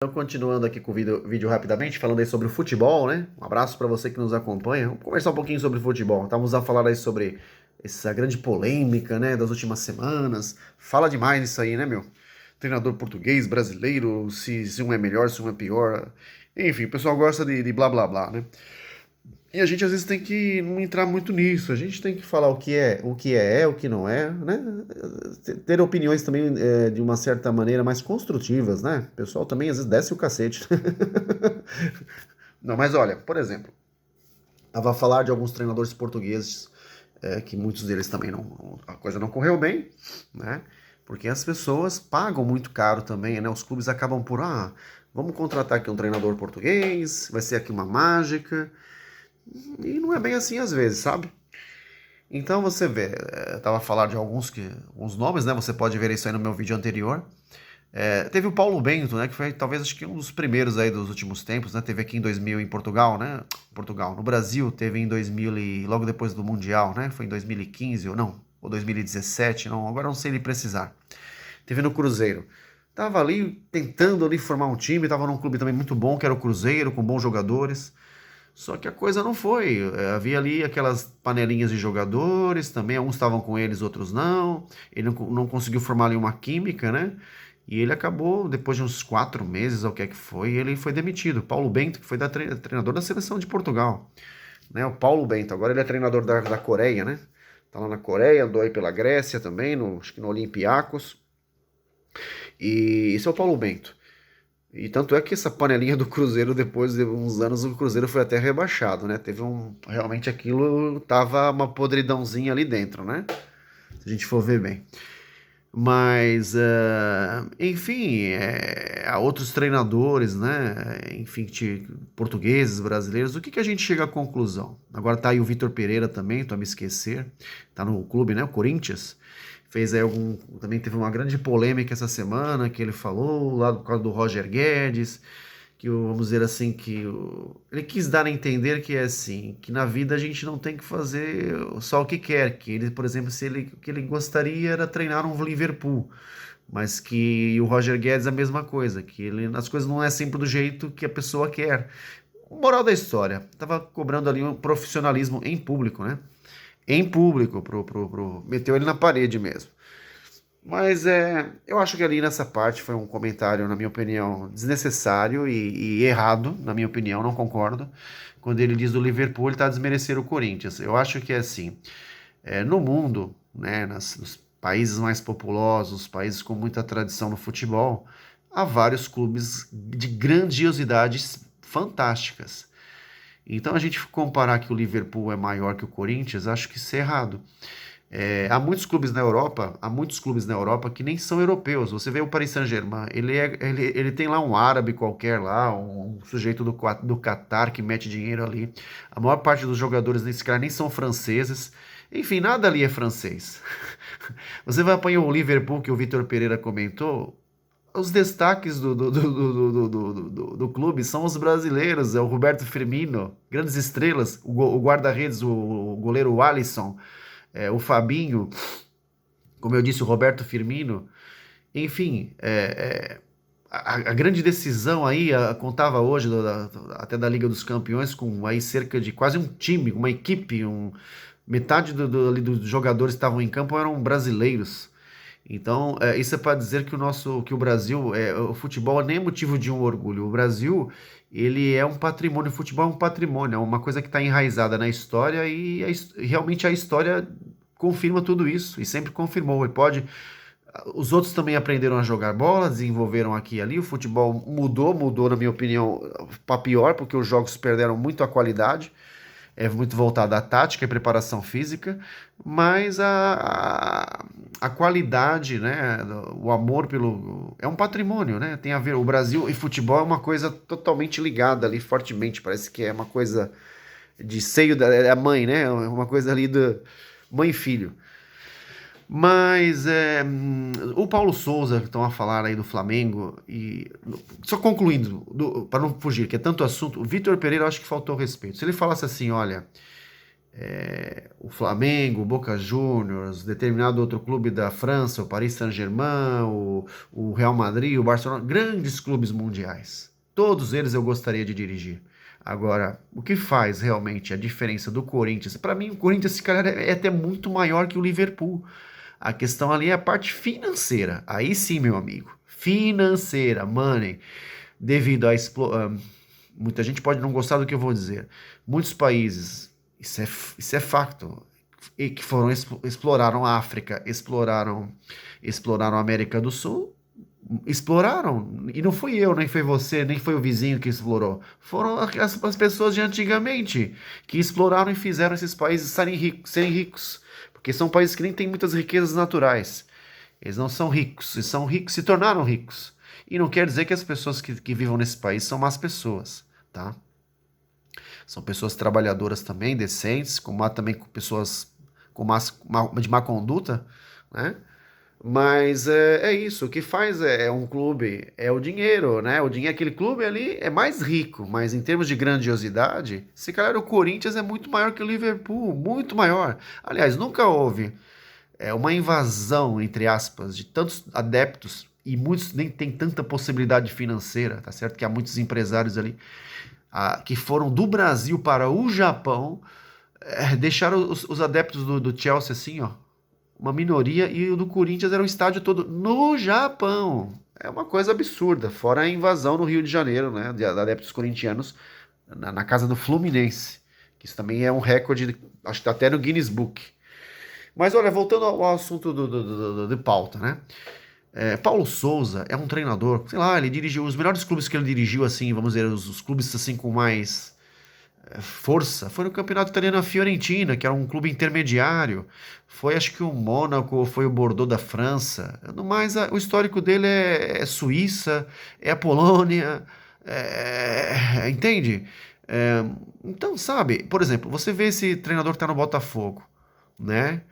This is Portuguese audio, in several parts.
Então, continuando aqui com o vídeo rapidamente, falando aí sobre o futebol, né? Um abraço para você que nos acompanha. Vamos conversar um pouquinho sobre futebol. Estávamos a falar aí sobre essa grande polêmica, né, das últimas semanas. Fala demais isso aí, né, meu? Treinador português, brasileiro, se um é melhor, se um é pior. Enfim, o pessoal gosta de blá blá blá, né? E a gente às vezes tem que não entrar muito nisso. A gente tem que falar o que não é, né? Ter opiniões também de uma certa maneira mais construtivas, né? O pessoal também às vezes desce o cacete. Não, mas olha, por exemplo, estava a falar de alguns treinadores portugueses que muitos deles também a coisa não correu bem, né? Porque as pessoas pagam muito caro também, né? Os clubes acabam por, vamos contratar aqui um treinador português, vai ser aqui uma mágica. E não é bem assim às vezes, sabe? Então você vê, eu tava falando de alguns nomes, né? Você pode ver isso aí no meu vídeo anterior. Teve o Paulo Bento, né? Que foi talvez acho que um dos primeiros aí dos últimos tempos, né? Teve aqui em 2000 em Portugal, né? Portugal. No Brasil teve em 2000 e logo depois do Mundial, né? Foi em 2015 ou não? Ou 2017, não? Agora não sei lhe precisar. Teve no Cruzeiro. Tava ali tentando ali formar um time, tava num clube também muito bom, que era o Cruzeiro, com bons jogadores. Só que a coisa não foi. Havia ali aquelas panelinhas de jogadores, também alguns estavam com eles, outros não. Ele não conseguiu formar ali uma química, né? E ele acabou, depois de uns 4 meses, ou o que é que foi, ele foi demitido. Paulo Bento, que foi treinador da seleção de Portugal, né? O Paulo Bento, agora ele é treinador da Coreia, né? Tá lá na Coreia, andou aí pela Grécia também, acho que no Olympiacos. E esse é o Paulo Bento. E tanto é que essa panelinha do Cruzeiro, depois de uns anos, o Cruzeiro foi até rebaixado, né? Realmente aquilo tava uma podridãozinha ali dentro, né? Se a gente for ver bem. Mas, enfim, há outros treinadores, né? Enfim, portugueses, brasileiros. O que a gente chega à conclusão? Agora tá aí o Vitor Pereira também, tô a me esquecer. Tá no clube, né? O Corinthians. Fez aí também teve uma grande polêmica essa semana que ele falou, lá por causa do Roger Guedes, vamos dizer assim, ele quis dar a entender que é assim, que na vida a gente não tem que fazer só o que quer, que ele, por exemplo, o que ele gostaria era treinar um Liverpool, mas que o Roger Guedes é a mesma coisa, as coisas não é sempre do jeito que a pessoa quer. Moral da história, tava cobrando ali um profissionalismo em público, né? Em público, meteu ele na parede mesmo. Mas eu acho que ali nessa parte foi um comentário, na minha opinião, desnecessário e errado, na minha opinião, não concordo. Quando ele diz do Liverpool, ele está a desmerecer o Corinthians. Eu acho que é assim, no mundo, né, nos países mais populosos, países com muita tradição no futebol, há vários clubes de grandiosidades fantásticas. Então a gente comparar que o Liverpool é maior que o Corinthians, acho que isso é errado. Há muitos clubes na Europa que nem são europeus. Você vê o Paris Saint-Germain, ele tem lá um árabe qualquer lá, um sujeito do Catar que mete dinheiro ali. A maior parte dos jogadores nesse cara nem são franceses. Enfim, nada ali é francês. Você vai apanhar o Liverpool, que o Vitor Pereira comentou, os destaques do clube são os brasileiros, é o Roberto Firmino, grandes estrelas, o guarda-redes, o goleiro Alisson, o Fabinho, como eu disse, o Roberto Firmino, enfim, a grande decisão aí, contava hoje até da Liga dos Campeões com aí cerca de quase um time, uma equipe, metade ali dos jogadores que estavam em campo eram brasileiros. Então, isso é para dizer que o Brasil, o futebol nem é motivo de um orgulho. O Brasil, ele é um patrimônio, o futebol é um patrimônio, é uma coisa que está enraizada na história e realmente a história confirma tudo isso e sempre confirmou. Os outros também aprenderam a jogar bola, desenvolveram aqui e ali. O futebol mudou na minha opinião, para pior, porque os jogos perderam muito a qualidade, muito voltado à tática e preparação física, mas a qualidade, né, o amor é um patrimônio, né? Tem a ver, o Brasil e futebol é uma coisa totalmente ligada ali fortemente, parece que é uma coisa de seio da mãe, né? É uma coisa ali do mãe e filho. Mas o Paulo Souza, que estão a falar aí do Flamengo, e só concluindo, para não fugir, que é tanto assunto, o Vitor Pereira eu acho que faltou respeito. Se ele falasse assim, olha, o Flamengo, o Boca Juniors, determinado outro clube da França, o Paris Saint-Germain, o Real Madrid, o Barcelona, grandes clubes mundiais. Todos eles eu gostaria de dirigir. Agora, o que faz realmente a diferença do Corinthians? Para mim, o Corinthians, esse cara é até muito maior que o Liverpool. A questão ali é a parte financeira. Aí sim, meu amigo. Financeira, money. Devido a muita gente pode não gostar do que eu vou dizer. Muitos países, isso é facto, e que foram exploraram a África, exploraram a América do Sul, exploraram. E não fui eu, nem foi você, nem foi o vizinho que explorou. Foram as pessoas de antigamente que exploraram e fizeram esses países serem ricos. Porque são países que nem têm muitas riquezas naturais. Eles não são ricos, eles são ricos, se tornaram ricos. E não quer dizer que as pessoas que vivam nesse país são más pessoas, tá? São pessoas trabalhadoras também, decentes, como há também pessoas de má conduta, né? Mas é isso, o que faz é um clube, é o dinheiro, né? O dinheiro, aquele clube ali é mais rico, mas em termos de grandiosidade, se calhar o Corinthians é muito maior que o Liverpool, muito maior. Aliás, nunca houve uma invasão, entre aspas, de tantos adeptos e muitos nem têm tanta possibilidade financeira, tá certo? Que há muitos empresários ali que foram do Brasil para o Japão, deixaram os adeptos do Chelsea assim, ó, uma minoria, e o do Corinthians era o estádio todo no Japão. É uma coisa absurda, fora a invasão no Rio de Janeiro, né, de adeptos corintianos na casa do Fluminense, que isso também é um recorde, acho que tá até no Guinness Book. Mas olha, voltando ao assunto de pauta, né? Paulo Souza é um treinador, sei lá, ele dirigiu os melhores clubes que ele dirigiu, assim, vamos dizer, os clubes assim com mais força. Foi no Campeonato Italiano a Fiorentina, que era um clube intermediário. Foi, acho que o Mônaco, foi o Bordeaux da França. No mais, o histórico dele é Suíça, é a Polônia, entende? Então, sabe, por exemplo, você vê esse treinador que está no Botafogo, né?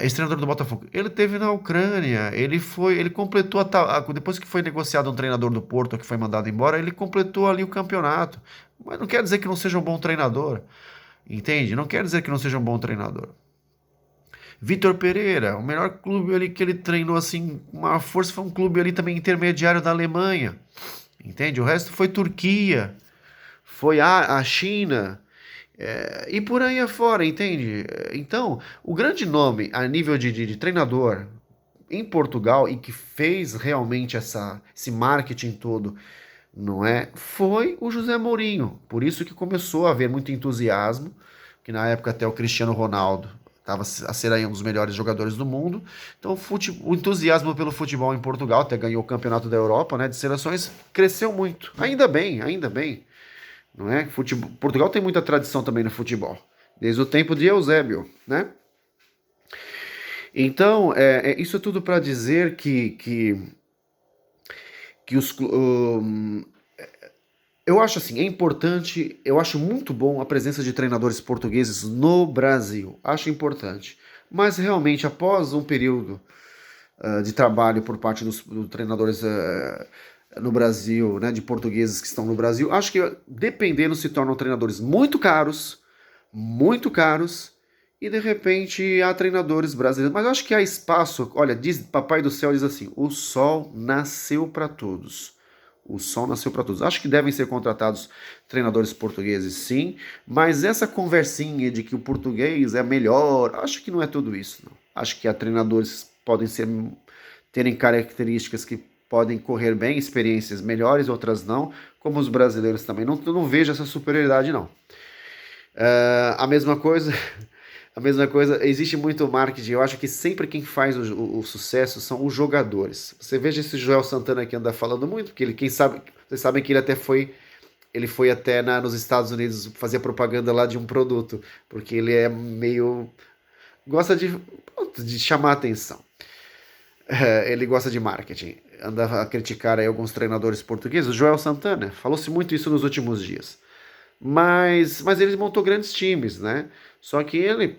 Ex-treinador do Botafogo. Ele teve na Ucrânia, ele completou depois que foi negociado um treinador do Porto que foi mandado embora, ele completou ali o campeonato. Mas não quer dizer que não seja um bom treinador, entende? Não quer dizer que não seja um bom treinador. Vitor Pereira, o melhor clube ali que ele treinou assim, uma força, foi um clube ali também intermediário da Alemanha, entende? O resto foi Turquia, foi a China. E por aí afora, entende? Então, o grande nome a nível de treinador em Portugal e que fez realmente esse marketing todo, não é? Foi o José Mourinho. Por isso que começou a haver muito entusiasmo, que na época até o Cristiano Ronaldo estava a ser aí um dos melhores jogadores do mundo. Então, o entusiasmo pelo futebol em Portugal, até ganhou o campeonato da Europa, né, de seleções, cresceu muito. Ainda bem, ainda bem. Não é? Portugal tem muita tradição também no futebol, desde o tempo de Eusébio, né? Então, isso é tudo para dizer que eu acho assim, é importante, eu acho muito bom a presença de treinadores portugueses no Brasil, acho importante. Mas realmente, após um período de trabalho por parte dos treinadores no Brasil, né, de portugueses que estão no Brasil, acho que dependendo se tornam treinadores muito caros, e de repente há treinadores brasileiros. Mas eu acho que há espaço, olha, diz Papai do Céu, diz assim, o sol nasceu para todos. O sol nasceu para todos. Acho que devem ser contratados treinadores portugueses, sim, mas essa conversinha de que o português é melhor, acho que não é tudo isso, não. Acho que há treinadores podem terem características que podem correr bem, experiências melhores, outras não, como os brasileiros também. Não vejo essa superioridade, não. A mesma coisa, existe muito marketing. Eu acho que sempre quem faz o sucesso são os jogadores. Você veja esse Joel Santana que anda falando muito, porque vocês sabem que ele foi até nos Estados Unidos fazer propaganda lá de um produto, porque ele é meio, gosta de chamar a atenção. Ele gosta de marketing. Anda a criticar aí alguns treinadores portugueses. O Joel Santana, falou-se muito isso nos últimos dias. Mas ele montou grandes times, né? Só que ele,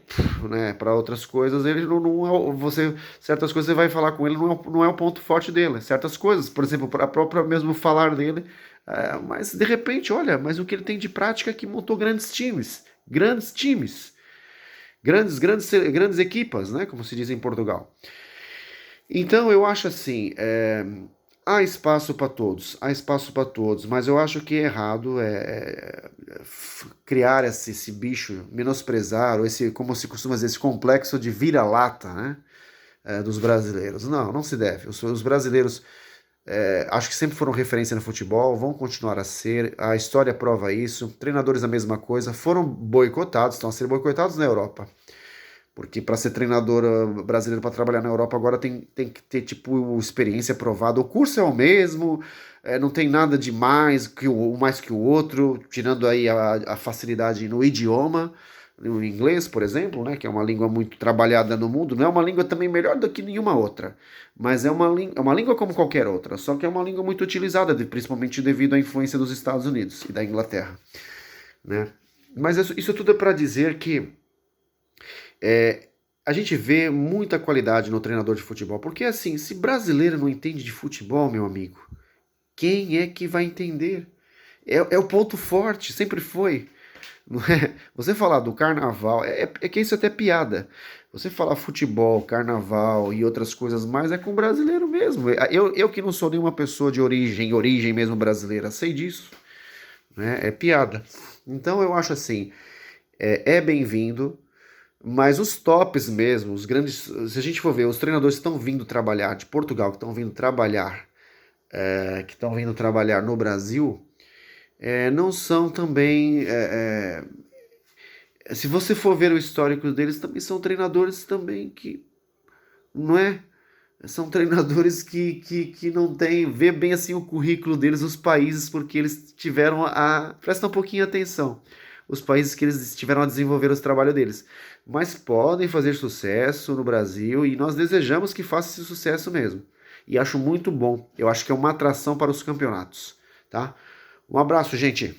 né, para outras coisas, ele não é. Certas coisas você vai falar com ele, não é o ponto forte dele. Certas coisas, por exemplo, para a própria mesmo falar dele. Mas de repente, olha, mas o que ele tem de prática é que montou grandes times. Grandes times. grandes equipas, né? Como se diz em Portugal. Então eu acho assim, há espaço para todos, mas eu acho que é errado criar esse bicho, menosprezar, ou esse, como se costuma dizer, esse complexo de vira-lata, né? Dos brasileiros. Não, não se deve. Os brasileiros acho que sempre foram referência no futebol, vão continuar a ser, a história prova isso, treinadores a mesma coisa, foram boicotados, estão a ser boicotados na Europa. Porque para ser treinador brasileiro para trabalhar na Europa agora tem que ter tipo experiência provada. O curso é o mesmo, não tem nada de mais que mais que o outro, tirando aí a facilidade no idioma, no inglês, por exemplo, né, que é uma língua muito trabalhada no mundo. Não é uma língua também melhor do que nenhuma outra, mas é uma língua como qualquer outra, só que é uma língua muito utilizada, principalmente devido à influência dos Estados Unidos e da Inglaterra, né? Mas isso tudo é para dizer que é, a gente vê muita qualidade no treinador de futebol, porque assim, se brasileiro não entende de futebol, meu amigo, quem é que vai entender? É o ponto forte, sempre foi. Não é? Você falar do carnaval, é que isso é até piada. Você falar futebol, carnaval e outras coisas mais é com brasileiro mesmo. Eu que não sou nenhuma pessoa de origem mesmo brasileira, sei disso. Né? É piada. Então eu acho assim, é bem-vindo. Mas os tops mesmo, os grandes, se a gente for ver, os treinadores que estão vindo trabalhar de Portugal, que estão vindo trabalhar no Brasil, não são também. Se você for ver o histórico deles, também são treinadores também que, não é? São treinadores que não tem, vê bem assim o currículo deles, os países, porque eles tiveram presta um pouquinho atenção, os países que eles tiveram a desenvolver os trabalhos deles. Mas podem fazer sucesso no Brasil e nós desejamos que faça esse sucesso mesmo. E acho muito bom. Eu acho que é uma atração para os campeonatos, tá? Um abraço, gente.